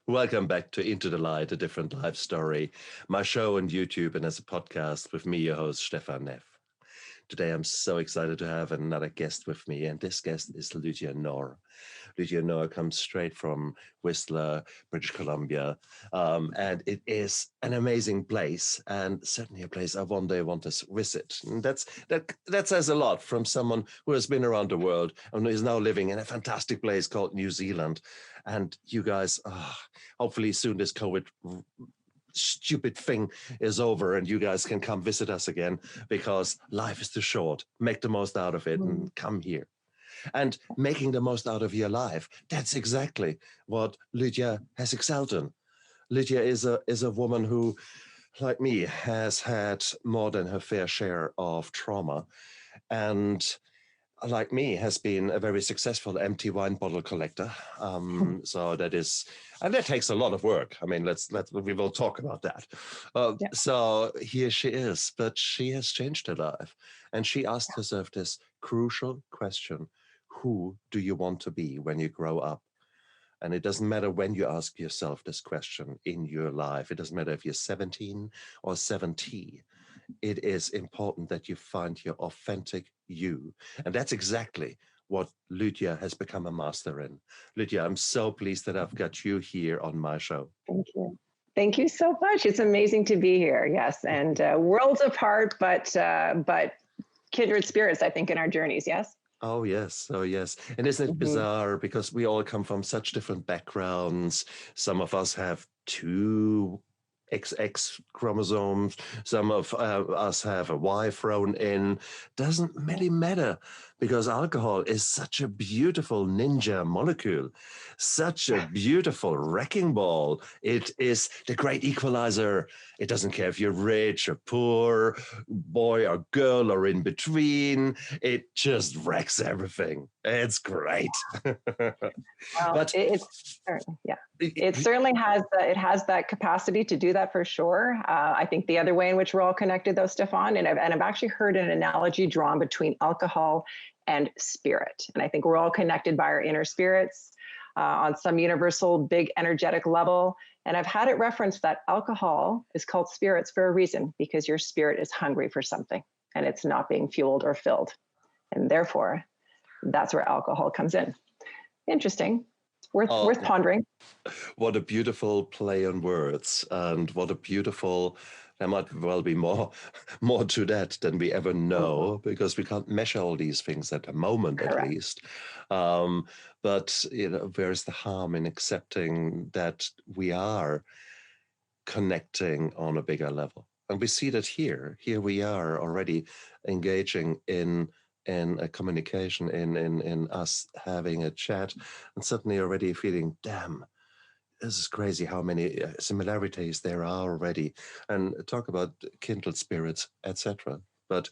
Welcome back to Into the Light, a different life story, my show on YouTube and as a podcast with me, your host, Stefan Neff. Today, I'm so excited to have another guest with me, and this guest is Lydia Knorr. Lydia Knorr comes straight from Whistler, British Columbia, and it is an amazing place, and certainly a place I one day want to visit. And that says a lot from someone who has been around the world and is now living in a fantastic place called New Zealand. And you guys, hopefully soon this COVID stupid thing is over and you guys can come visit us again, because life is too short. Make the most out of it and come here. And making the most out of your life, that's exactly what Lydia has excelled in. Lydia is a woman who, like me, has had more than her fair share of trauma, and like me, has been a very successful empty wine bottle collector. So that is, and that takes a lot of work. I mean, we will talk about that. So here she is, but she has changed her life, and she asked herself this crucial question: who do you want to be when you grow up? And it doesn't matter when you ask yourself this question in your life. It doesn't matter if you're 17 or 70. It is important that you find your authentic you. And that's exactly what Lydia has become a master in. Lydia, I'm so pleased that I've got you here on my show. Thank you. Thank you so much. It's amazing to be here. Yes. And worlds apart, but kindred spirits, I think, in our journeys. Yes. Oh, yes. Oh, yes. And isn't it bizarre, because we all come from such different backgrounds? Some of us have two XX chromosomes. Some of us have a Y thrown in. Doesn't really matter, because alcohol is such a beautiful ninja molecule, such a beautiful wrecking ball. It is the great equalizer. It doesn't care if you're rich or poor, boy or girl, or in between. It just wrecks everything. It's great. Well, but it certainly has that capacity to do that for sure. I think the other way in which we're all connected, though, Stefan, and I've actually heard an analogy drawn between alcohol and spirit, and I think we're all connected by our inner spirits on some universal, big, energetic level. And I've had it referenced that alcohol is called spirits for a reason, because your spirit is hungry for something and it's not being fueled or filled, and therefore that's where alcohol comes in. Interesting. Worth pondering. What a beautiful play on words, and what a beautiful, there might well be more to that than we ever know, because we can't measure all these things at the moment. Correct. At least. But where's the harm in accepting that we are connecting on a bigger level? And we see that here we are already engaging in a communication, in us having a chat, and suddenly already feeling, damn, this is crazy how many similarities there are already, and talk about kindred spirits, etc. But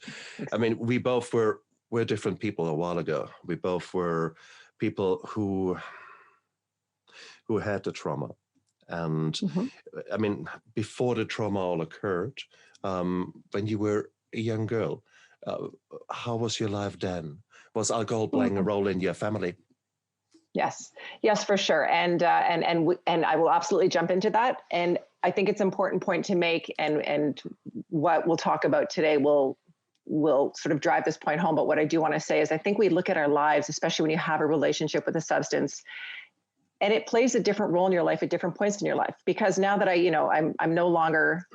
I mean, we both were different people a while ago. We both were people who had the trauma. And I mean, before the trauma all occurred, when you were a young girl, how was your life then? Was alcohol playing a role in your family? Yes, for sure. And I will absolutely jump into that. And I think it's an important point to make, and what we'll talk about today will sort of drive this point home. But what I do want to say is, I think we look at our lives, especially when you have a relationship with a substance, and it plays a different role in your life at different points in your life. Because now that I'm no longer,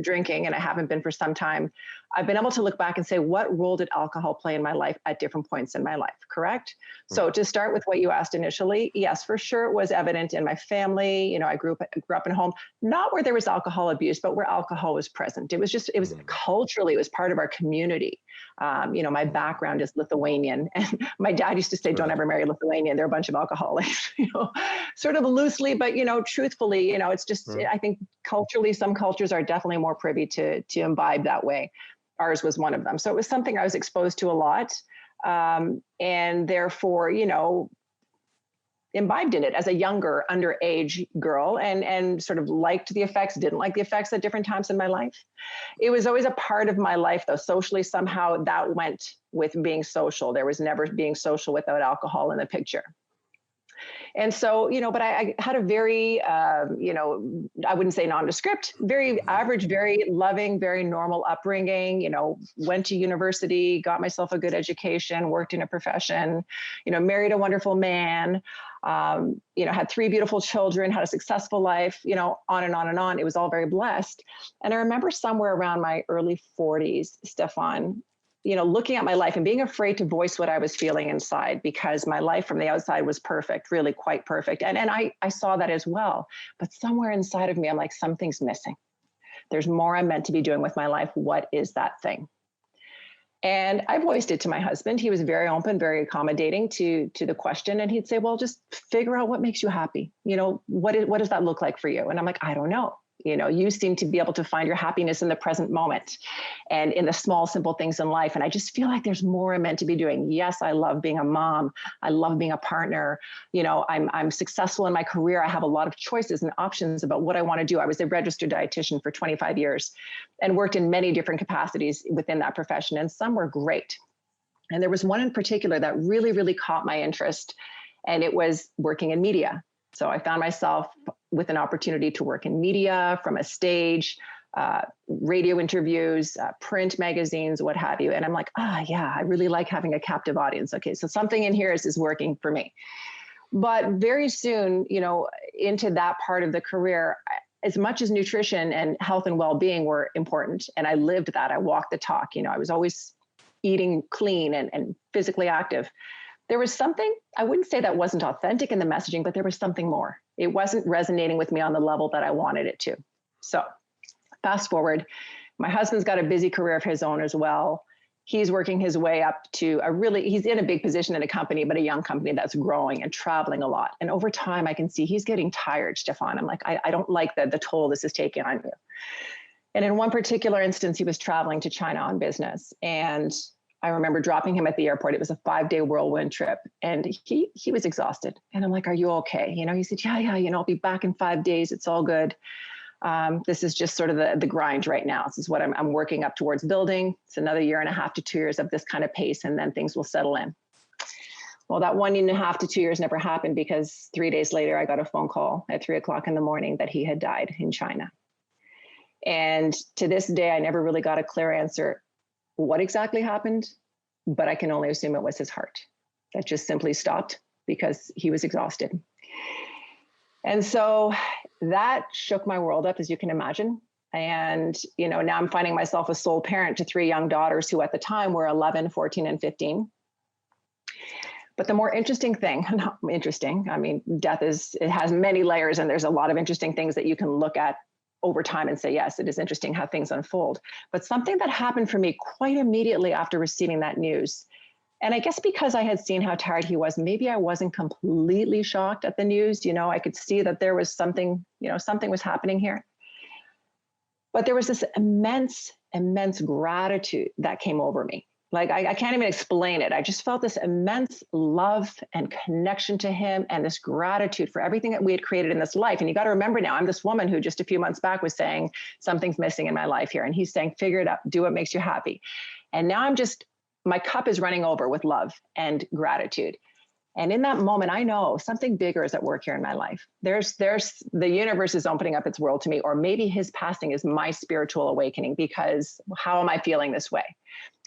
drinking, and I haven't been for some time, I've been able to look back and say, what role did alcohol play in my life at different points in my life? Correct? So to start with what you asked initially, yes, for sure, it was evident in my family. I grew up in a home, not where there was alcohol abuse, but where alcohol was present. It was culturally, it was part of our community. My background is Lithuanian, and my dad used to say, don't ever marry a Lithuanian. They're a bunch of alcoholics, sort of loosely, but, truthfully, it's just, I think culturally, some cultures are definitely more privy to imbibe that way. Ours was one of them. So it was something I was exposed to a lot. And therefore, imbibed in it as a younger underage girl, and sort of liked the effects, didn't like the effects at different times in my life. It was always a part of my life, though. Socially, somehow that went with being social. There was never being social without alcohol in the picture. And so, but I had a very, I wouldn't say nondescript, very average, very loving, very normal upbringing, went to university, got myself a good education, worked in a profession, married a wonderful man, had 3 beautiful children, had a successful life, on and on and on. It was all very blessed. And I remember somewhere around my early 40s, Stefan, looking at my life and being afraid to voice what I was feeling inside, because my life from the outside was perfect, really quite perfect. And I saw that as well. But somewhere inside of me, I'm like, something's missing. There's more I'm meant to be doing with my life. What is that thing? And I voiced it to my husband. He was very open, very accommodating to the question. And he'd say, well, just figure out what makes you happy. What does that look like for you? And I'm like, I don't know. You seem to be able to find your happiness in the present moment and in the small, simple things in life. And I just feel like there's more I'm meant to be doing. Yes, I love being a mom. I love being a partner. I'm successful in my career. I have a lot of choices and options about what I want to do. I was a registered dietitian for 25 years and worked in many different capacities within that profession. And some were great. And there was one in particular that really, really caught my interest. And it was working in media. So I found myself with an opportunity to work in media, from a stage, radio interviews, print magazines, what have you. And I'm like, yeah, I really like having a captive audience. Okay, so something in here is working for me. But very soon, into that part of the career, as much as nutrition and health and well-being were important, and I lived that, I walked the talk, I was always eating clean and physically active. There was something, I wouldn't say that wasn't authentic in the messaging, but there was something more. It wasn't resonating with me on the level that I wanted it to. So fast forward, my husband's got a busy career of his own as well. He's working his way up to he's in a big position in a company, but a young company that's growing and traveling a lot. And over time, I can see he's getting tired, Stefan. I'm like, I don't like the toll this is taking on you. And in one particular instance, he was traveling to China on business. And I remember dropping him at the airport. It was a 5-day whirlwind trip, and he was exhausted. And I'm like, "Are you okay?" He said, "Yeah. I'll be back in 5 days. It's all good. This is just sort of the grind right now. This is what I'm working up towards building. It's another 1.5 to 2 years of this kind of pace, and then things will settle in." Well, that 1.5 to 2 years never happened, because 3 days later, I got a phone call at 3:00 in the morning that he had died in China. And to this day, I never really got a clear answer what exactly happened, but I can only assume it was his heart that just simply stopped because he was exhausted. And so that shook my world up, as you can imagine. And, now I'm finding myself a sole parent to 3 young daughters who at the time were 11, 14, and 15. But the more interesting thing, not interesting, death it has many layers, and there's a lot of interesting things that you can look at over time and say, yes, it is interesting how things unfold. But something that happened for me quite immediately after receiving that news, and I guess because I had seen how tired he was, maybe I wasn't completely shocked at the news. I could see that there was something, something was happening here. But there was this immense, immense gratitude that came over me. Like, I can't even explain it. I just felt this immense love and connection to him, and this gratitude for everything that we had created in this life. And you got to remember now, I'm this woman who just a few months back was saying, something's missing in my life here. And he's saying, figure it out, do what makes you happy. And now my cup is running over with love and gratitude. And in that moment, I know something bigger is at work here in my life. There's the universe is opening up its world to me, or maybe his passing is my spiritual awakening, because how am I feeling this way?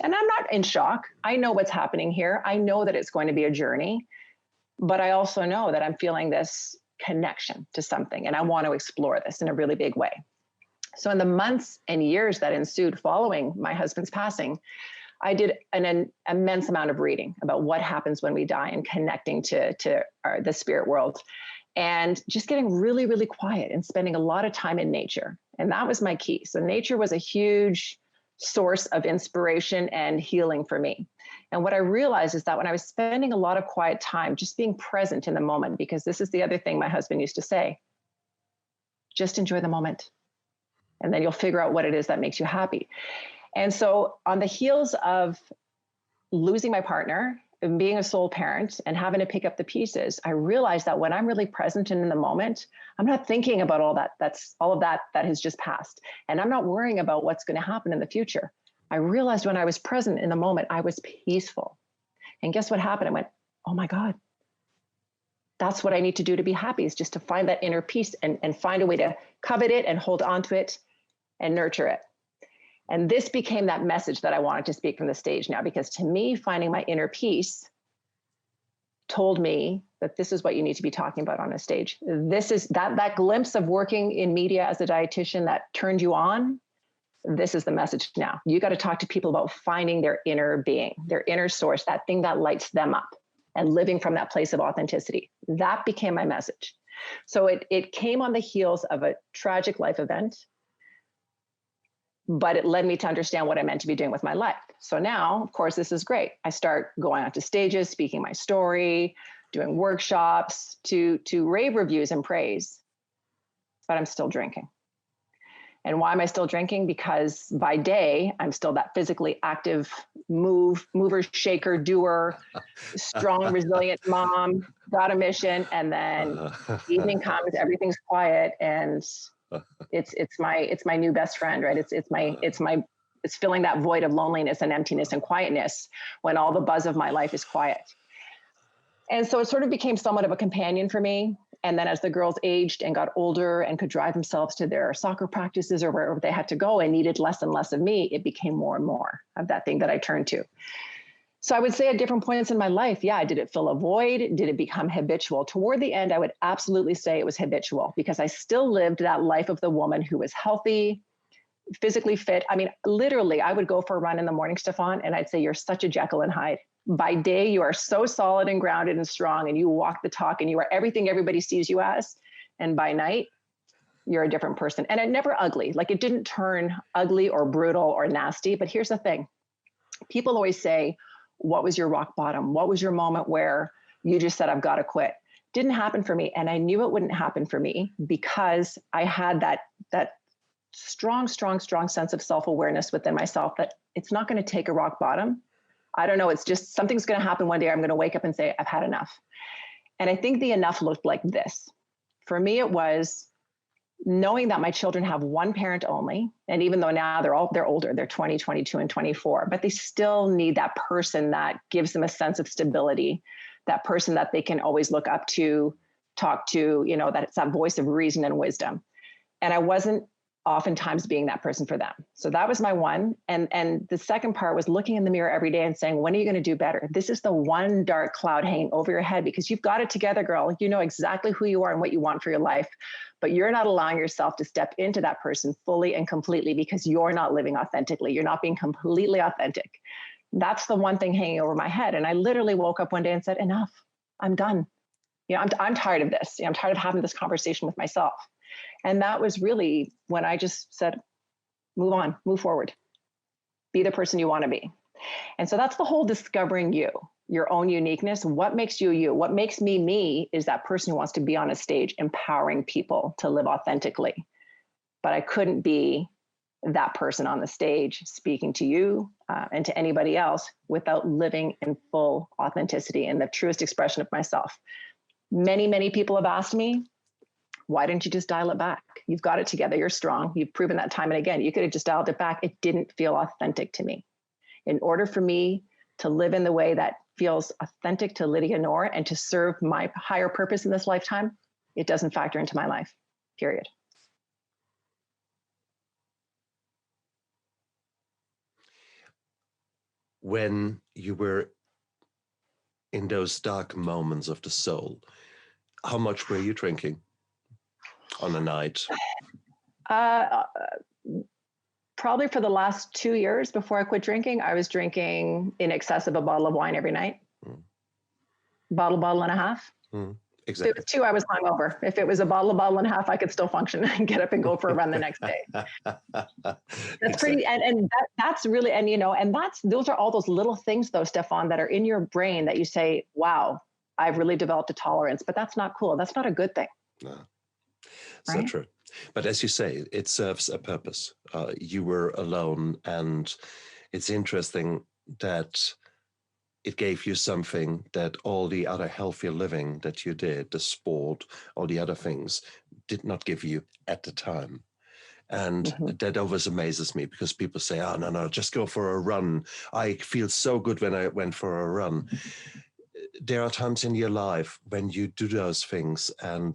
And I'm not in shock. I know what's happening here. I know that it's going to be a journey, but I also know that I'm feeling this connection to something, and I want to explore this in a really big way. So in the months and years that ensued following my husband's passing, I did an immense amount of reading about what happens when we die and connecting to the spirit world, and just getting really, really quiet and spending a lot of time in nature. And that was my key. So nature was a huge source of inspiration and healing for me. And what I realized is that when I was spending a lot of quiet time, just being present in the moment, because this is the other thing my husband used to say, just enjoy the moment, and then you'll figure out what it is that makes you happy. And so on the heels of losing my partner and being a sole parent and having to pick up the pieces, I realized that when I'm really present and in the moment, I'm not thinking about all of that has just passed. And I'm not worrying about what's going to happen in the future. I realized when I was present in the moment, I was peaceful. And guess what happened? I went, oh my God, that's what I need to do to be happy, is just to find that inner peace and find a way to covet it and hold on to it and nurture it. And this became that message that I wanted to speak from the stage now, because to me, finding my inner peace told me that this is what you need to be talking about on a stage. This is that glimpse of working in media as a dietitian that turned you on. This is the message now. You got to talk to people about finding their inner being, their inner source, that thing that lights them up, and living from that place of authenticity. That became my message. So it came on the heels of a tragic life event, but it led me to understand what I meant to be doing with my life. So now, of course, this is great. I start going out to stages, speaking my story, doing workshops, to rave reviews and praise, but I'm still drinking. And why am I still drinking? Because by day, I'm still that physically active mover, shaker, doer, strong, resilient mom, got a mission. And then evening comes, everything's quiet, and it's my new best friend, right? It's filling that void of loneliness and emptiness and quietness when all the buzz of my life is quiet. And so it sort of became somewhat of a companion for me. And then as the girls aged and got older and could drive themselves to their soccer practices or wherever they had to go and needed less and less of me, it became more and more of that thing that I turned to. So I would say at different points in my life, yeah, did it fill a void? Did it become habitual? Toward the end, I would absolutely say it was habitual, because I still lived that life of the woman who was healthy, physically fit. I mean, literally, I would go for a run in the morning, Stefan, and I'd say, you're such a Jekyll and Hyde. By day, you are so solid and grounded and strong, and you walk the talk, and you are everything everybody sees you as. And by night, you're a different person. And it never ugly. Like, it didn't turn ugly or brutal or nasty. But here's the thing. People always say, what was your rock bottom? What was your moment where you just said, I've got to quit? Didn't happen for me. And I knew it wouldn't happen for me because I had that strong sense of self-awareness within myself that it's not going to take a rock bottom. I don't know. It's just something's going to happen one day. I'm going to wake up and say, I've had enough. And I think the enough looked like this. For me, it was knowing that my children have one parent only. And even though now they're older, they're 20, 22, and 24, but they still need that person that gives them a sense of stability, that person that they can always look up to, talk to, that it's that voice of reason and wisdom. And I wasn't oftentimes being that person for them. So that was my one. And the second part was looking in the mirror every day and saying, when are you going to do better? This is the one dark cloud hanging over your head, because you've got it together, girl. You know exactly who you are and what you want for your life, but you're not allowing yourself to step into that person fully and completely because you're not living authentically. You're not being completely authentic. That's the one thing hanging over my head. And I literally woke up one day and said, enough, I'm done. I'm tired of this. I'm tired of having this conversation with myself. And that was really when I just said, move on, move forward, be the person you want to be. And so that's the whole discovering you, your own uniqueness. What makes you you? What makes me me is that person who wants to be on a stage empowering people to live authentically. But I couldn't be that person on the stage speaking to you and to anybody else without living in full authenticity and the truest expression of myself. Many, many people have asked me, why didn't you just dial it back? You've got it together. You're strong. You've proven that time and again. You could have just dialed it back. It didn't feel authentic to me. In order for me to live in the way that feels authentic to Lydia Knorr and to serve my higher purpose in this lifetime, it doesn't factor into my life, period. When you were in those dark moments of the soul, how much were you drinking on a night? Probably for the last 2 years before I quit drinking, I was drinking in excess of a bottle of wine every night. Bottle and a half. Exactly. If it was 2, I was hungover. If it was a bottle and a half, I could still function and get up and go for a run the next day. That's exactly. Pretty, and that's really, and those are all those little things though, Stefan, that are in your brain that you say, wow, I've really developed a tolerance, but that's not cool. That's not a good thing. No. Right? So true. But as you say, it serves a purpose. You were alone, and it's interesting that it gave you something that all the other healthier living that you did, the sport, all the other things, did not give you at the time. And that always amazes me, because people say, oh, no, just go for a run. I feel so good when I went for a run. there are times in your life when you do those things and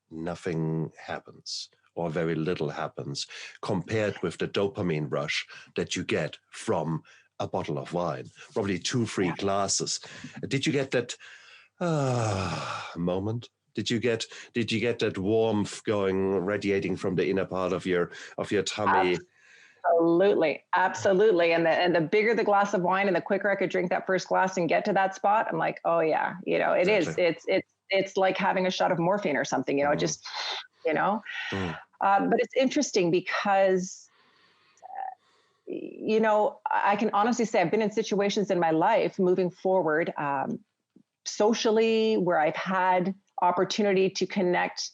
nothing happens or very little happens compared with the dopamine rush that you get from a bottle of wine, probably 2-3 glasses. Did you get that moment? Did you get that warmth going, radiating from the inner part of your tummy? Absolutely. And the bigger the glass of wine and the quicker I could drink that first glass and get to that spot, I'm like, oh yeah, Exactly. it's like having a shot of morphine or something, just, Mm. but it's interesting because, I can honestly say I've been in situations in my life moving forward, socially, where I've had opportunity to connect,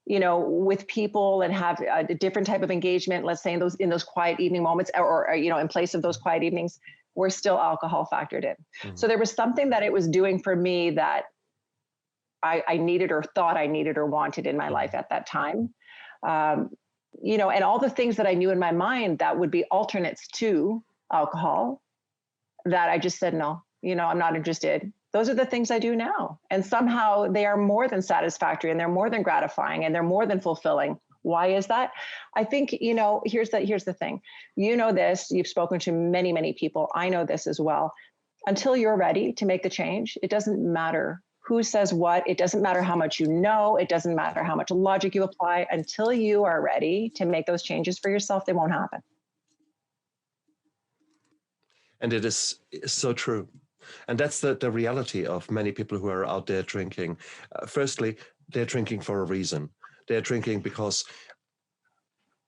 with people and have a different type of engagement, let's say in those quiet evening moments, or in place of those quiet evenings, where still alcohol factored in. So there was something that it was doing for me that I needed or thought I needed or wanted in my life at that time. And all the things that I knew in my mind that would be alternates to alcohol, that I just said, no, I'm not interested. Those are the things I do now. And somehow they are more than satisfactory, and they're more than gratifying, and they're more than fulfilling. Why is that? I think, here's the thing. This, you've spoken to many, many people. I know this as well. Until you're ready to make the change, it doesn't matter who says what. It doesn't matter how much you know. It doesn't matter how much logic you apply. Until you are ready to make those changes for yourself, they won't happen. And it is so true. And that's the reality of many people who are out there drinking. Firstly, they're drinking for a reason. They're drinking because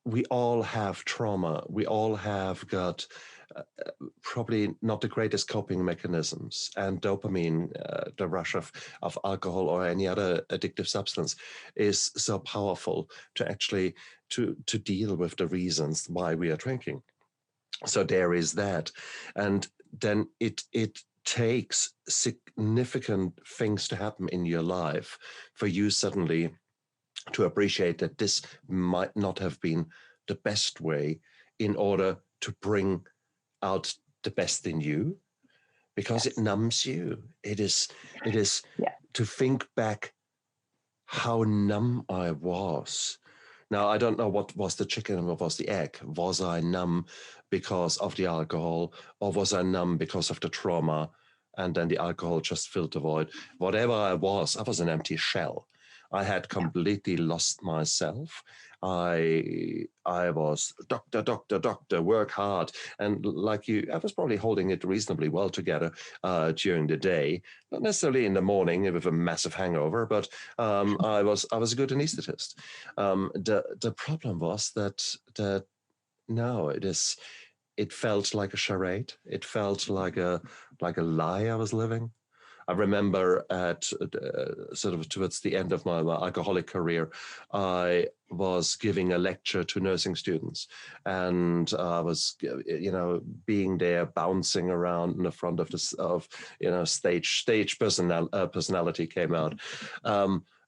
we all have trauma. We all have got probably not the greatest coping mechanisms. And dopamine, the rush of alcohol or any other addictive substance, is so powerful to actually to deal with the reasons why we are drinking. So there is that. And then it takes significant things to happen in your life for you suddenly to appreciate that this might not have been the best way in order to bring out the best in you, because it numbs you. It is to think back how numb I was. Now, I don't know what was the chicken and what was the egg. Was I numb because of the alcohol, or was I numb because of the trauma? And then the alcohol just filled the void. Whatever I was an empty shell. I had completely lost myself. I was doctor, work hard. And like you, I was probably holding it reasonably well together during the day, not necessarily in the morning with a massive hangover, but I was a good anesthetist. The problem was that no, it felt like a charade. It felt like a lie I was living. I remember at sort of towards the end of my alcoholic career, I was giving a lecture to nursing students, and I was, being there, bouncing around in the front of stage personality came out.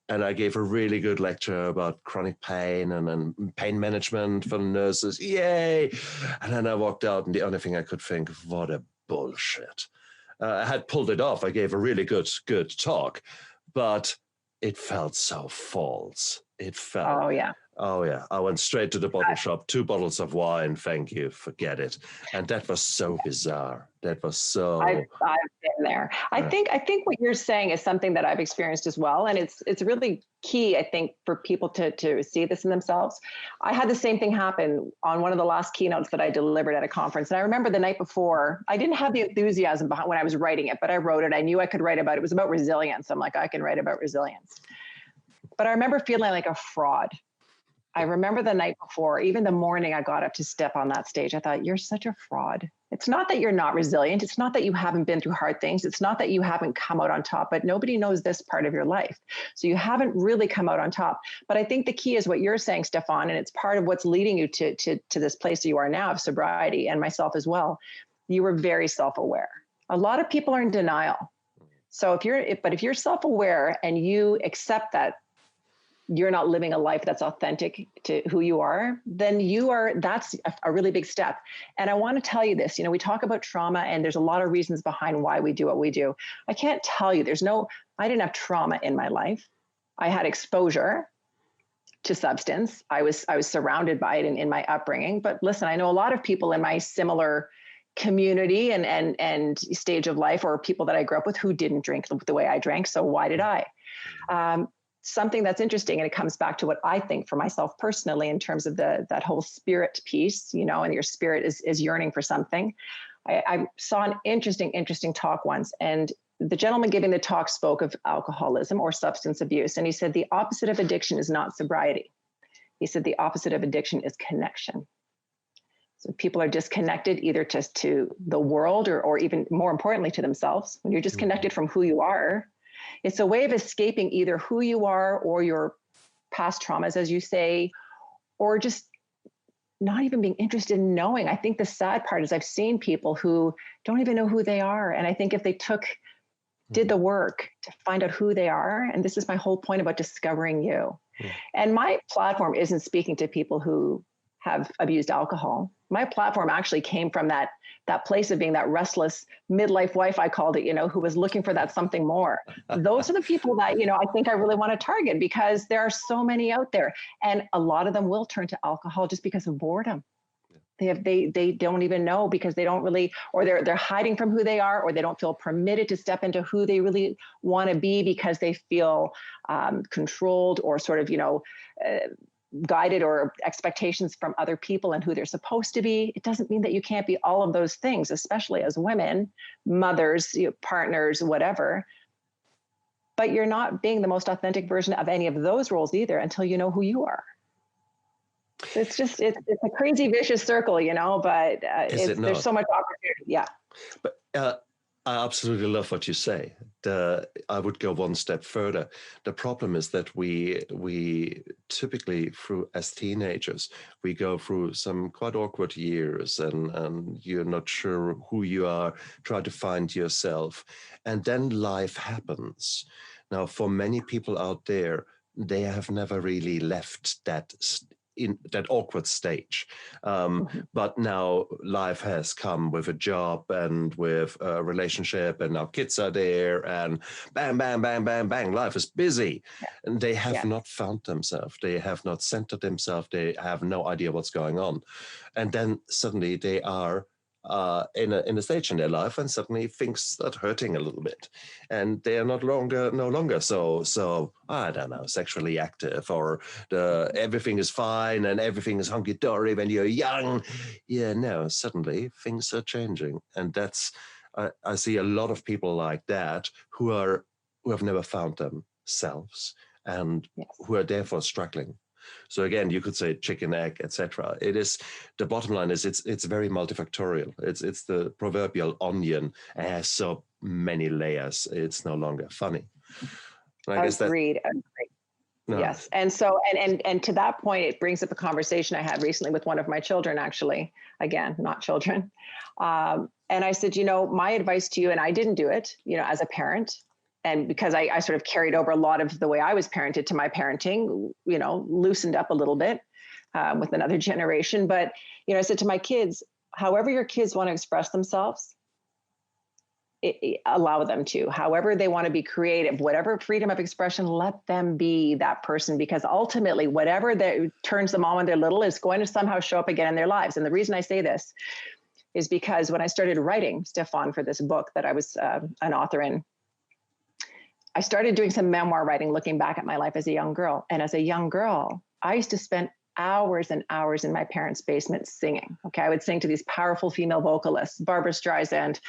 And I gave a really good lecture about chronic pain and pain management for nurses. Yay! And then I walked out, and the only thing I could think, what a bullshit. I had pulled it off. I gave a really good talk, but it felt so false. It felt. Oh yeah. I went straight to the bottle shop, 2 bottles of wine. Thank you. Forget it. And that was so bizarre. That was so. I've been there. I think what you're saying is something that I've experienced as well, and it's really key, I think, for people to see this in themselves. I had the same thing happen on one of the last keynotes that I delivered at a conference, and I remember the night before, I didn't have the enthusiasm behind when I was writing it, but I wrote it. I knew I could write about it. It was about resilience. I'm like, I can write about resilience. But I remember feeling like a fraud. I remember the night before, even the morning I got up to step on that stage, I thought, you're such a fraud. It's not that you're not resilient. It's not that you haven't been through hard things. It's not that you haven't come out on top, but nobody knows this part of your life. So you haven't really come out on top. But I think the key is what you're saying, Stefan, and it's part of what's leading you to this place you are now of sobriety, and myself as well. You were very self-aware. A lot of people are in denial. So if you're self-aware and you accept that you're not living a life that's authentic to who you are, then that's a really big step. And I want to tell you this, we talk about trauma and there's a lot of reasons behind why we do what we do. I can't tell you, I didn't have trauma in my life. I had exposure to substance. I was surrounded by it in my upbringing. But listen, I know a lot of people in my similar community and stage of life, or people that I grew up with who didn't drink the way I drank. So why did I? Something that's interesting, and it comes back to what I think for myself personally in terms of that whole spirit piece, and your spirit is yearning for something. I saw an interesting talk once, and the gentleman giving the talk spoke of alcoholism or substance abuse. And he said, the opposite of addiction is not sobriety. He said, the opposite of addiction is connection. So people are disconnected either to the world or even more importantly to themselves. When you're disconnected from who you are, it's a way of escaping either who you are or your past traumas, as you say, or just not even being interested in knowing. I think the sad part is I've seen people who don't even know who they are. And I think if they did the work to find out who they are, and this is my whole point about discovering you. And my platform isn't speaking to people who have abused alcohol. My platform actually came from that place of being that restless midlife wife, I called it, who was looking for that something more. Those are the people that, I think I really want to target, because there are so many out there. And a lot of them will turn to alcohol just because of boredom. They don't even know, because they don't really, or they're hiding from who they are, or they don't feel permitted to step into who they really want to be, because they feel controlled or sort of, guided, or expectations from other people and who they're supposed to be. It doesn't mean that you can't be all of those things, especially as women, mothers, partners, whatever. But you're not being the most authentic version of any of those roles either until you know who you are. It's a crazy vicious circle, but there's so much opportunity. Yeah. But I absolutely love what you say. I would go one step further. The problem is that we typically, as teenagers, we go through some quite awkward years, and you're not sure who you are, try to find yourself, and then life happens. Now, for many people out there, they have never really left in that awkward stage. But now life has come with a job and with a relationship, and now kids are there, and bang, bang, bang, bang, bang, life is busy. Yeah. And they have not found themselves. They have not centered themselves. They have no idea what's going on. And then suddenly they are in a stage in their life, and suddenly things start hurting a little bit, and they are no longer so I don't know, sexually active, or everything is fine and everything is hunky dory when you're young. No, suddenly things are changing, and that's I see a lot of people like that who have never found themselves, and who are therefore struggling. So again, you could say chicken, egg, etc. It is, the bottom line is it's very multifactorial. It's the proverbial onion. It has so many layers. It's no longer funny. And I guess Agreed. No. Yes. And so, and to that point, it brings up a conversation I had recently with one of my children, actually, again, not children. And I said, my advice to you, and I didn't do it, as a parent, and because I sort of carried over a lot of the way I was parented to my parenting, loosened up a little bit with another generation. But, I said to my kids, however your kids want to express themselves, allow them to. However they want to be creative, whatever freedom of expression, let them be that person, because ultimately whatever that turns them on when they're little is going to somehow show up again in their lives. And the reason I say this is because when I started writing, Stefan, for this book that I was an author in, I started doing some memoir writing, looking back at my life as a young girl. And as a young girl, I used to spend hours and hours in my parents' basement singing. Okay, I would sing to these powerful female vocalists, Barbra Streisand,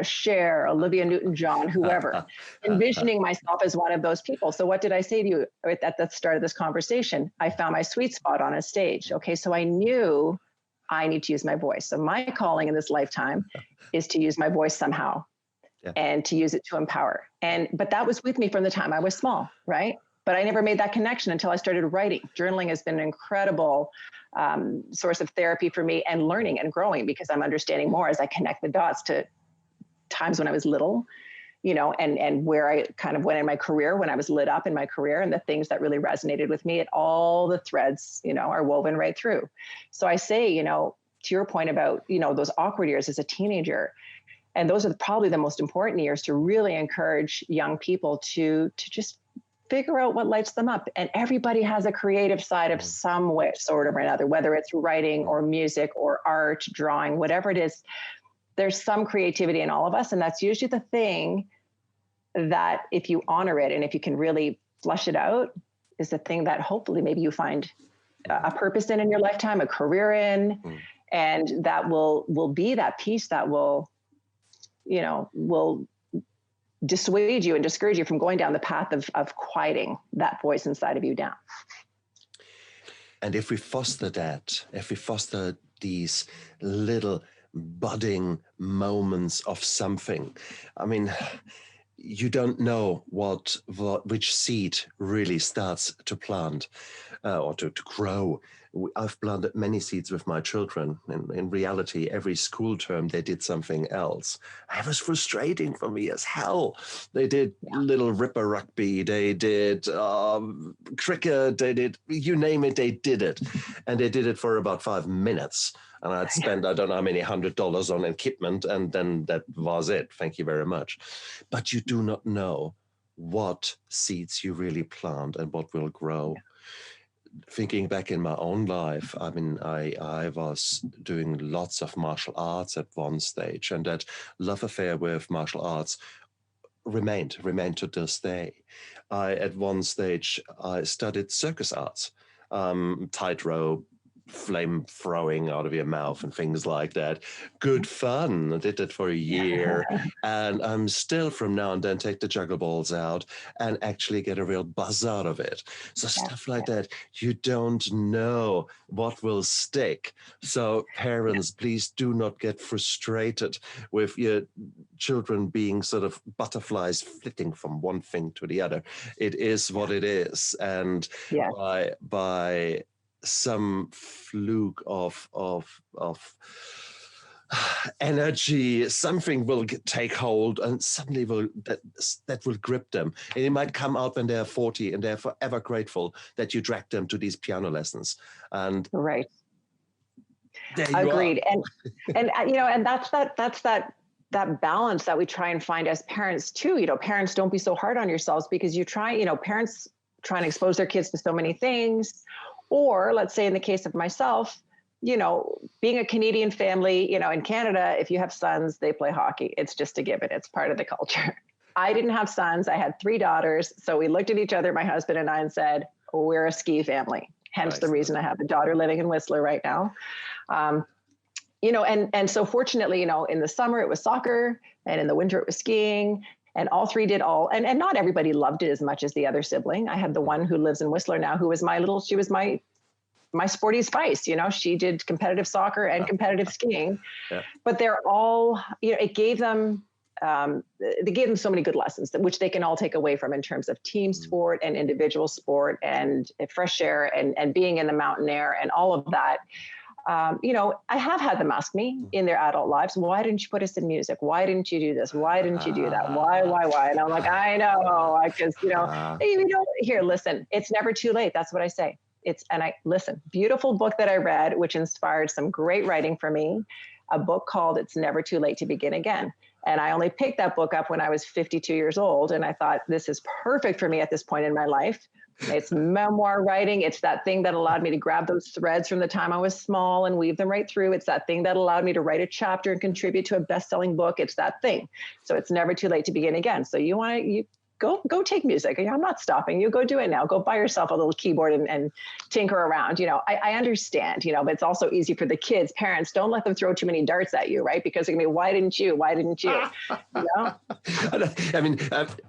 Cher, Olivia Newton-John, whoever, envisioning myself as one of those people. So what did I say to you at the start of this conversation? I found my sweet spot on a stage. Okay, so I knew I need to use my voice. So my calling in this lifetime is to use my voice somehow. Yeah. And to use it to empower. But that was with me from the time I was small, right? But I never made that connection until I started writing. Journaling has been an incredible source of therapy for me, and learning and growing, because I'm understanding more as I connect the dots to times when I was little and where I kind of went in my career when I was lit up in my career, and the things that really resonated with me, all the threads, are woven right through. So I say, to your point about, those awkward years as a teenager, and those are probably the most important years to really encourage young people to just figure out what lights them up. And everybody has a creative side of some way, sort of or another, whether it's writing or music or art, drawing, whatever it is. There's some creativity in all of us. And that's usually the thing that, if you honor it and if you can really flush it out, is the thing that hopefully maybe you find a purpose in your lifetime, a career in, and that will be that piece that will dissuade you and discourage you from going down the path of quieting that voice inside of you down. And if we foster that, if we foster these little budding moments of something, I mean, you don't know which seed really starts to plant or to grow. I've planted many seeds with my children. In reality, every school term they did something else. It was frustrating for me as hell. They did little ripper rugby, they did cricket, they did, you name it, they did it. And they did it for about 5 minutes. And I'd spend, I don't know how many $100 on equipment, and then that was it. Thank you very much. But you do not know what seeds you really plant and what will grow. Thinking back in my own life, I mean, I was doing lots of martial arts at one stage, and that love affair with martial arts remained to this day. At one stage, I studied circus arts, tightrope, flame throwing out of your mouth and things like that. Good fun. I did that for a year. And I'm still from now and then take the juggle balls out and actually get a real buzz out of it. So stuff like that, you don't know what will stick. So parents, please do not get frustrated with your children being sort of butterflies flitting from one thing to the other. It is what it is. And by some fluke of energy, something will take hold, and suddenly that will grip them. And it might come out when they're 40, and they're forever grateful that you dragged them to these piano lessons. And right, there you agreed. are. And that's that balance that we try and find as parents too. Parents, don't be so hard on yourselves, because parents try and expose their kids to so many things. Or let's say in the case of myself, being a Canadian family, in Canada, if you have sons, they play hockey. It's just a given. It's part of the culture. I didn't have sons. I had 3 daughters. So we looked at each other, my husband and I, and said, we're a ski family. Hence the reason I have a daughter living in Whistler right now. And so fortunately, in the summer it was soccer, and in the winter it was skiing. And all 3 did all, and not everybody loved it as much as the other sibling. I had the one who lives in Whistler now, who was she was my sporty spice. She did competitive soccer and competitive skiing, but they're all, it gave them, they gave them so many good lessons which they can all take away from in terms of team sport and individual sport and fresh air and being in the mountain air and all of that. I have had them ask me in their adult lives, why didn't you put us in music? Why didn't you do this? Why didn't you do that? Why? And I'm like, I know, because, here, listen, it's never too late. That's what I say. Beautiful book that I read, which inspired some great writing for me, a book called It's Never Too Late to Begin Again. And I only picked that book up when I was 52 years old. And I thought, this is perfect for me at this point in my life. It's memoir writing. It's that thing that allowed me to grab those threads from the time I was small and weave them right through. It's that thing that allowed me to write a chapter and contribute to a best-selling book. It's that thing. So it's never too late to begin again. So you go take music. I'm not stopping you. Go do it now. Go buy yourself a little keyboard and tinker around. I understand, but it's also easy for the kids. Parents, don't let them throw too many darts at you, right? Because they're going to be, why didn't you? Why didn't you? I mean,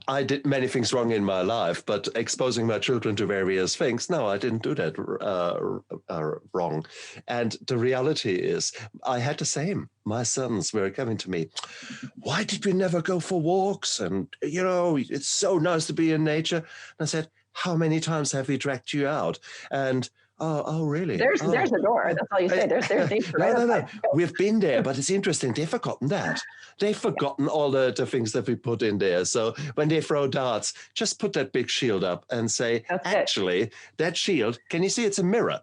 I did many things wrong in my life, but exposing my children to various things, no, I didn't do that wrong. And the reality is, I had the same. My sons were coming to me, why did we never go for walks? And, it's so nice to be in nature. And I said, how many times have we dragged you out? And Oh, really? There's Oh, the door. That's all you say. There's danger no, right no, no. outside. Go. We've been there, but it's interesting. They've forgotten that. They've forgotten all the things that we put in there. So when they throw darts, just put that big shield up and say, That's it. actually, that shield, can you see it's a mirror?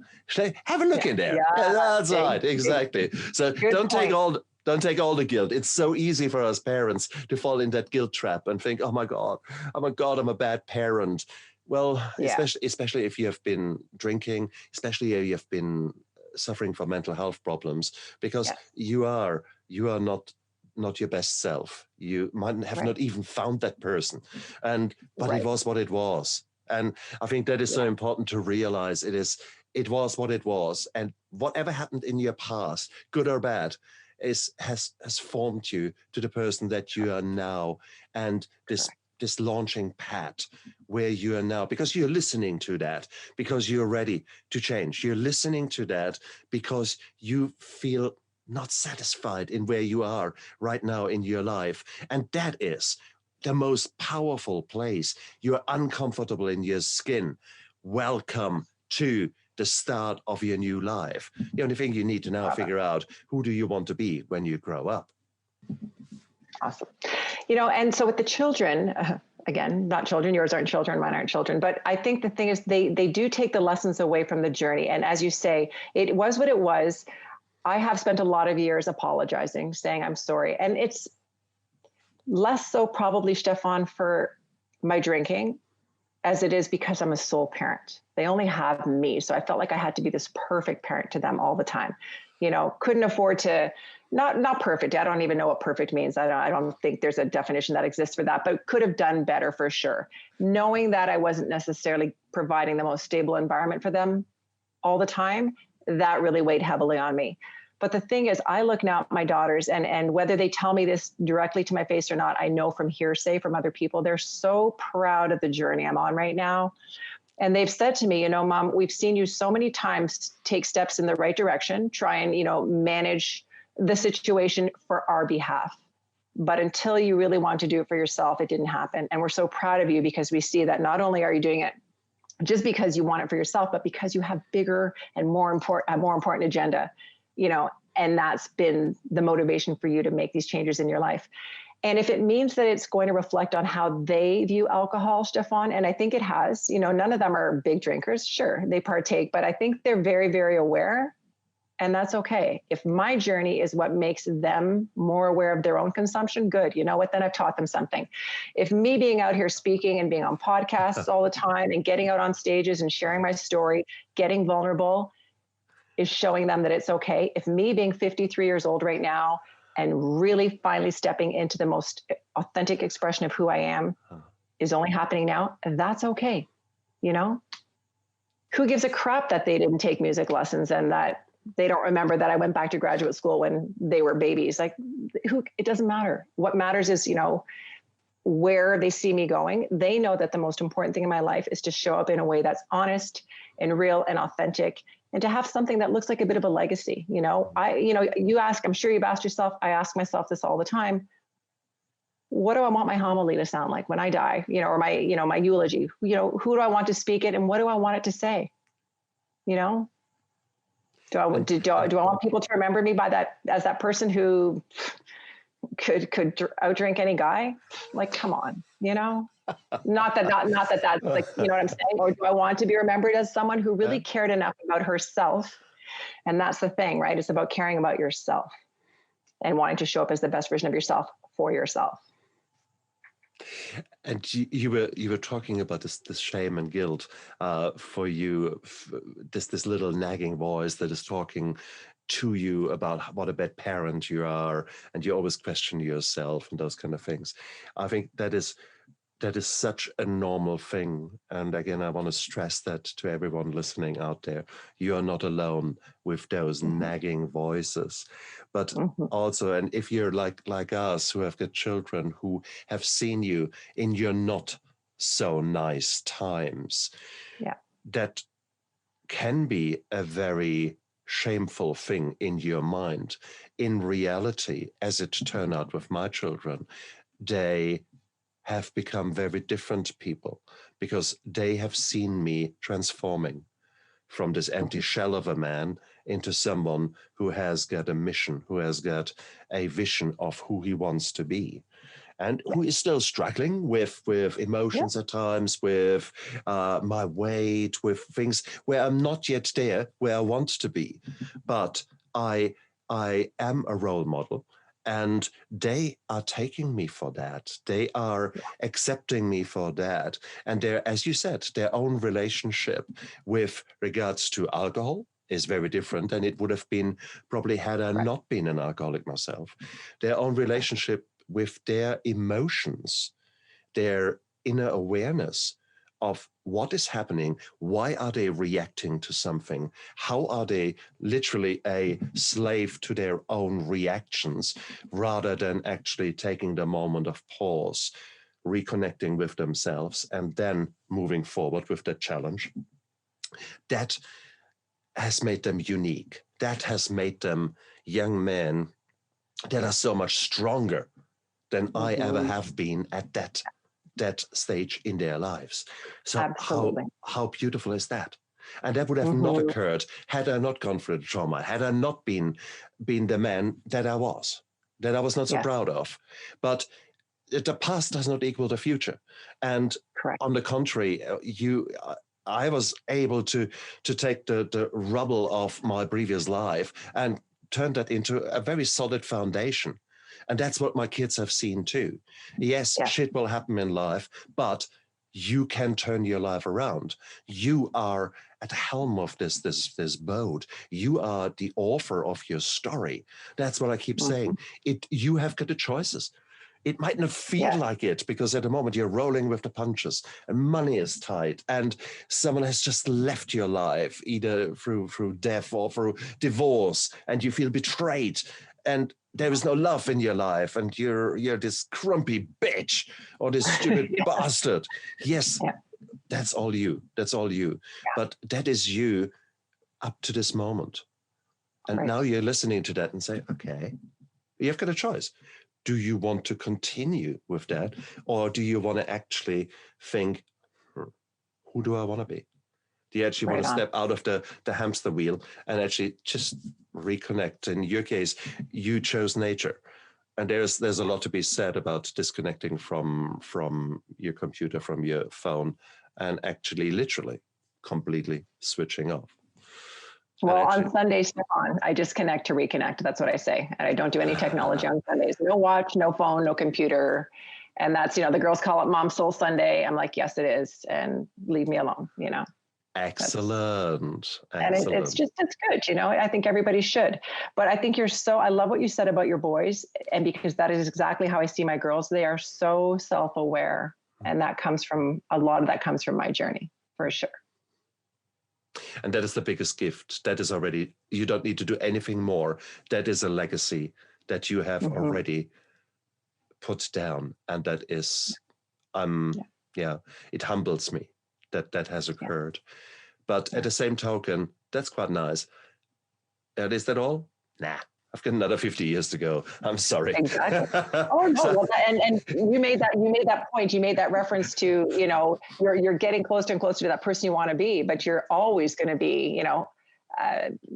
Have a look in there. Yeah, That's big, right. Exactly. So don't take all the guilt. It's so easy for us parents to fall in that guilt trap and think, oh my God, I'm a bad parent. Well, yeah, especially if you have been drinking, especially if you have been suffering from mental health problems, because yes, you are not your best self. You might have right, not even found that person, but it right, was what it was. And I think that is so yeah, important to realize. It was what it was, and whatever happened in your past, good or bad, has formed you to the person that you are now. And correct. this launching pad where you are now, because you're listening to that, because you're ready to change. You're listening to that because you feel not satisfied in where you are right now in your life. And that is the most powerful place. You're uncomfortable in your skin. Welcome to the start of your new life. The only thing you need to now figure out, who do you want to be when you grow up? Awesome. And so with the children, again, not children, yours aren't children, mine aren't children, but I think the thing is they do take the lessons away from the journey. And as you say, it was what it was. I have spent a lot of years apologizing, saying I'm sorry. And it's less so probably, Stefan, for my drinking as it is because I'm a sole parent. They only have me. So I felt like I had to be this perfect parent to them all the time. Couldn't afford to, not perfect. I don't even know what perfect means. I don't think there's a definition that exists for that, but could have done better for sure. Knowing that I wasn't necessarily providing the most stable environment for them all the time, that really weighed heavily on me. But the thing is, I look now at my daughters, and whether they tell me this directly to my face or not, I know from hearsay from other people, they're so proud of the journey I'm on right now. And they've said to me, Mom, we've seen you so many times take steps in the right direction, try and, manage the situation for our behalf. But until you really want to do it for yourself, it didn't happen. And we're so proud of you because we see that not only are you doing it just because you want it for yourself, but because you have bigger and more important agenda, and that's been the motivation for you to make these changes in your life. And if it means that it's going to reflect on how they view alcohol, Stefan, and I think it has, none of them are big drinkers. Sure, they partake, but I think they're very, very aware. And that's okay. If my journey is what makes them more aware of their own consumption, good. You know what? Then I've taught them something. If me being out here speaking and being on podcasts all the time and getting out on stages and sharing my story, getting vulnerable is showing them that it's okay. If me being 53 years old right now and really finally stepping into the most authentic expression of who I am is only happening now, that's okay. Who gives a crap that they didn't take music lessons and that they don't remember that I went back to graduate school when they were babies? Like, it doesn't matter. What matters is, where they see me going. They know that the most important thing in my life is to show up in a way that's honest and real and authentic, and to have something that looks like a bit of a legacy. You ask, I'm sure you've asked yourself, I ask myself this all the time. What do I want my homily to sound like when I die? Or my eulogy, who do I want to speak it and what do I want it to say? Do I want people to remember me as that person who could outdrink any guy? Like, come on, not that that's like, what I'm saying? Or do I want to be remembered as someone who really cared enough about herself? And that's the thing, right? It's about caring about yourself and wanting to show up as the best version of yourself for yourself. And you were talking about this shame and guilt for you, this little nagging voice that is talking to you about what a bad parent you are, and you always question yourself and those kind of things. I think that is such a normal thing. And again, I want to stress that to everyone listening out there. You are not alone with those nagging voices. But also, and if you're like us who have got children who have seen you in your not so nice times, that can be a very shameful thing in your mind. In reality, as it turned out with my children, they have become very different people because they have seen me transforming from this empty shell of a man into someone who has got a mission, who has got a vision of who he wants to be, and who is still struggling with emotions at times, with my weight, with things where I'm not yet there where I want to be. But I am a role model, and they are taking me for that. They are accepting me for that. And their, as you said, their own relationship with regards to alcohol is very different than it would have been probably had I not been an alcoholic myself. Their own relationship with their emotions, their inner awareness of what is happening, why are they reacting to something, how are they literally a slave to their own reactions, rather than actually taking the moment of pause, reconnecting with themselves, and then moving forward with the challenge. That has made them unique. That has made them young men that are so much stronger than I ever have been at that stage in their lives. So how beautiful is that? And that would have not occurred had I not gone through the trauma, had I not been the man that I was not so proud of. But the past does not equal the future. And on the contrary, I was able to take the rubble of my previous life and turn that into a very solid foundation. And that's what my kids have seen too. Yes, shit will happen in life, but you can turn your life around. You are at the helm of this boat. You are the author of your story. That's what I keep saying. You have got the choices. It might not feel like it, because at the moment you're rolling with the punches and money is tight and someone has just left your life, either through death or through divorce, and you feel betrayed and there is no love in your life and you're this grumpy bitch or this stupid bastard. Yes, that's all you. That's all you. But that is you up to this moment. And now you're listening to that and say, okay, you've got a choice. Do you want to continue with that? Or do you want to actually think, who do I want to be? Do you actually want to step out of the hamster wheel and actually just reconnect? In your case, you chose nature. And there's a lot to be said about disconnecting from your computer, from your phone, and actually literally completely switching off. Well, on Sundays, Stefan, I disconnect to reconnect. That's what I say. And I don't do any technology on Sundays. No watch, no phone, no computer. And that's, the girls call it Mom Soul Sunday. I'm like, yes, it is. And leave me alone, Excellent. And it's good. I think everybody should. But I think I love what you said about your boys. And because that is exactly how I see my girls. They are so self-aware. And a lot of that comes from my journey, for sure. And that is the biggest gift. That is already, you don't need to do anything more. That is a legacy that you have already put down. And that is, it humbles me that has occurred. But at the same token, that's quite nice. And is that all? Nah. I've got another 50 years to go. I'm sorry. Exactly. Oh no! Well, and you made that point. You made that reference to you're getting closer and closer to that person you want to be, but you're always going to be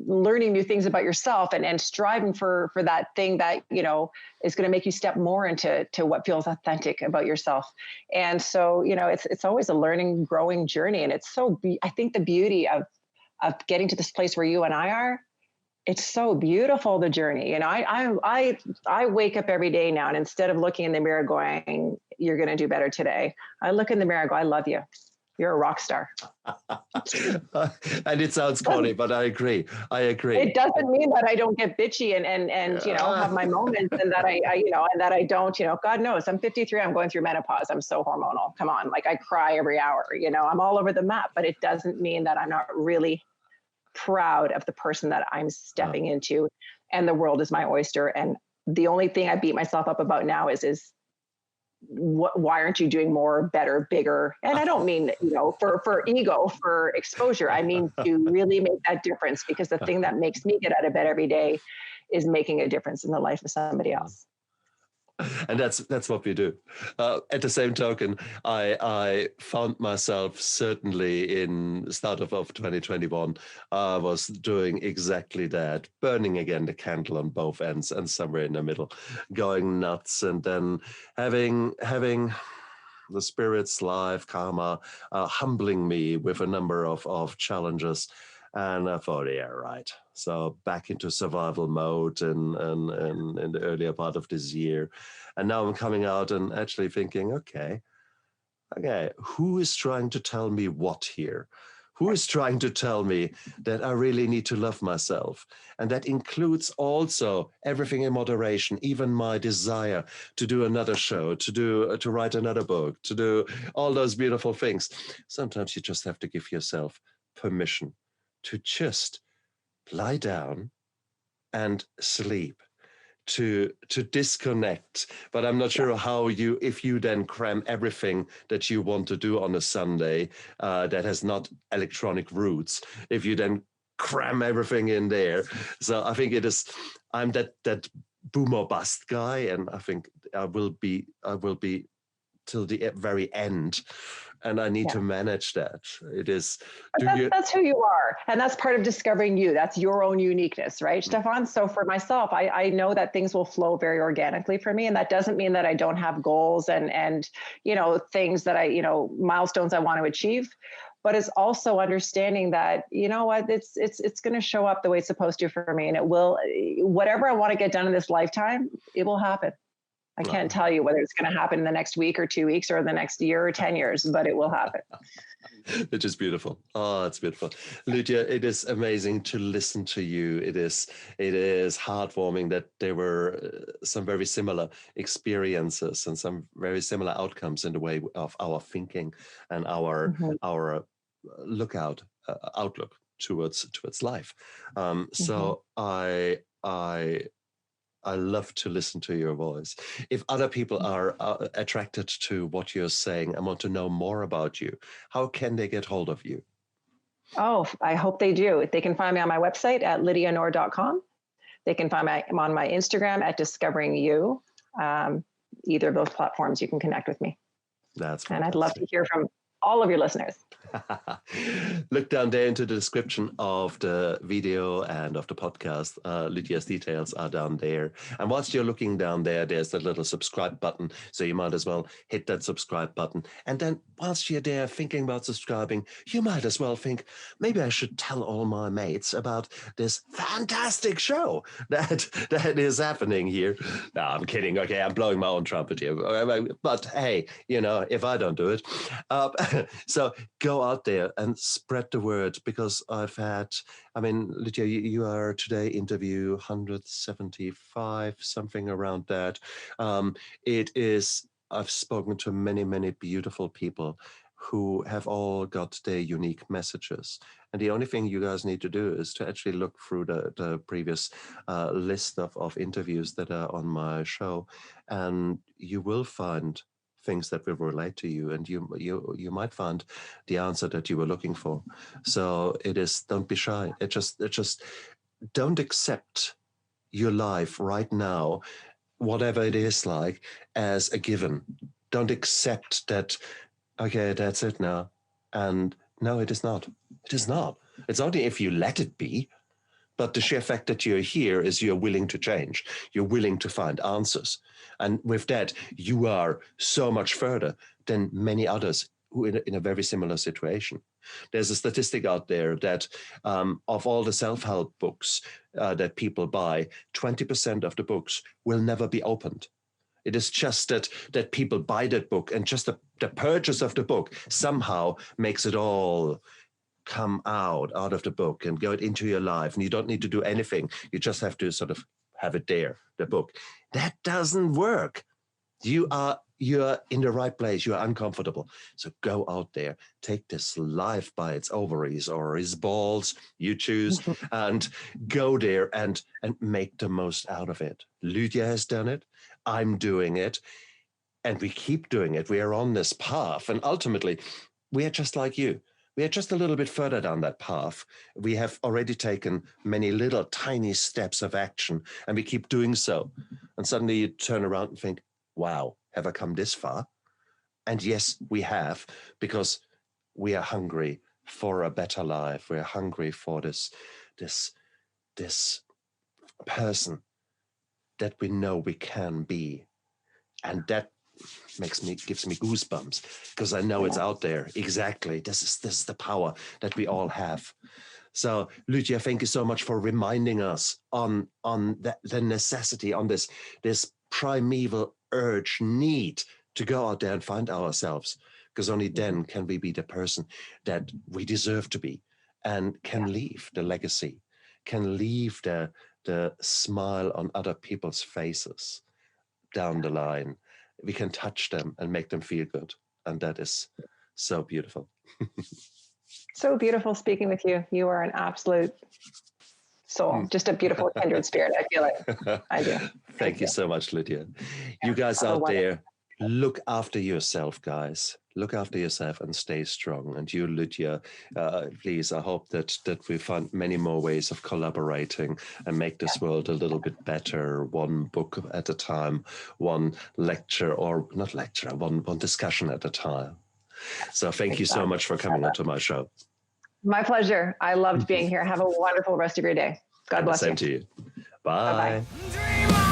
learning new things about yourself and striving for that thing that is going to make you step more into what feels authentic about yourself. And so it's always a learning, growing journey, and it's I think the beauty of getting to this place where you and I are. It's so beautiful, the journey. I wake up every day now, and instead of looking in the mirror going, you're going to do better today, I look in the mirror and go, I love you. You're a rock star. And it sounds corny, but I agree. It doesn't mean that I don't get bitchy and have my moments, and that I don't, God knows I'm 53. I'm going through menopause. I'm so hormonal. Come on. Like I cry every hour, I'm all over the map, but it doesn't mean that I'm not really proud of the person that I'm stepping into, and the world is my oyster. And the only thing I beat myself up about now is why aren't you doing more, better, bigger? And I don't mean, for ego, for exposure. I mean, to really make that difference, because the thing that makes me get out of bed every day is making a difference in the life of somebody else. And that's what we do. At the same token, I found myself certainly in start of 2021. I was doing exactly that, burning again the candle on both ends and somewhere in the middle, going nuts, and then having the spirits, life, karma, humbling me with a number of challenges. And I thought, yeah, right. So back into survival mode in the earlier part of this year. And now I'm coming out and actually thinking, okay, who is trying to tell me what here? Who is trying to tell me that I really need to love myself? And that includes also everything in moderation, even my desire to do another show, to write another book, to do all those beautiful things. Sometimes you just have to give yourself permission to just lie down and sleep, to disconnect. But I'm not sure how if you then cram everything that you want to do on a Sunday that has not electronic roots, if you then cram everything in there. So I think I'm that boom or bust guy, and I think I will be till the very end, and I need to manage that. It is. That's who you are, and that's part of discovering you. That's your own uniqueness, right, Stefan? So for myself, I know that things will flow very organically for me, and that doesn't mean that I don't have goals and things that milestones I want to achieve. But it's also understanding that, it's going to show up the way it's supposed to for me, and it will. Whatever I want to get done in this lifetime, it will happen. I can't tell you whether it's going to happen in the next week or 2 weeks or the next year or 10 years, but it will happen. Which is beautiful. Oh, it's beautiful. Lydia, it is amazing to listen to you. It is heartwarming that there were some very similar experiences and some very similar outcomes in the way of our thinking and our outlook towards life. So I love to listen to your voice. If other people are attracted to what you're saying and want to know more about you, how can they get hold of you? Oh, I hope they do. They can find me on my website at lydiaknorr.com. They can find me on my Instagram at discovering you. Either of those platforms, you can connect with me. That's fantastic. And I'd love to hear from all of your listeners. Look down there into the description of the video and of the podcast. Lydia's details are down there. And whilst you're looking down there, there's that little subscribe button. So you might as well hit that subscribe button. And then whilst you're there thinking about subscribing, you might as well think, maybe I should tell all my mates about this fantastic show that is happening here. No, I'm kidding. Okay, I'm blowing my own trumpet here. But hey, if I don't do it. So go out there and spread the word, because Lydia, you are today interview 175, something around that. I've spoken to many, many beautiful people who have all got their unique messages. And the only thing you guys need to do is to actually look through the previous list of interviews that are on my show, and you will find things that will relate to you, and you might find the answer that you were looking for. So don't be shy. It just don't accept your life right now, whatever it is like, as a given. Don't accept that, okay, that's it now. And no, it is not. It is not. It's only if you let it be. But the sheer fact that you're here is you're willing to change. You're willing to find answers. And with that, you are so much further than many others who in a very similar situation. There's a statistic out there that of all the self-help books that people buy, 20% of the books will never be opened. It is just that people buy that book, and just the purchase of the book somehow makes it all come out of the book and go into your life, and you don't need to do anything. You just have to sort of have it there, the book. That doesn't work. You're in the right place. You are uncomfortable. So go out there, take this life by its ovaries or its balls, you choose, and go there and make the most out of it. Lydia has done it. I'm doing it. And we keep doing it. We are on this path. And ultimately, we are just like you. We are just a little bit further down that path. We have already taken many little tiny steps of action, and we keep doing so. And suddenly you turn around and think, wow, have I come this far? And yes, we have, because we are hungry for a better life. We're hungry for this person that we know we can be. And that gives me goosebumps, because I know it's out there. Exactly. This is the power that we all have. So, Lydia, thank you so much for reminding us on the necessity, on this primeval urge, need to go out there and find ourselves, because only then can we be the person that we deserve to be, and can leave the legacy, can leave the smile on other people's faces down the line. We can touch them and make them feel good. And that is so beautiful. So beautiful speaking with you. You are an absolute soul, just a beautiful kindred spirit. I feel it. I do. Thank you so much, Lydia. You guys out there, look after yourself, guys. Look after yourself and stay strong. And you, Lydia, please, I hope that we find many more ways of collaborating and make this world a little bit better, one book at a time, one lecture, or not lecture, one discussion at a time. So thank you so much for coming onto my show. My pleasure. I loved being here. Have a wonderful rest of your day. God bless you. Same to you. Bye. Bye-bye.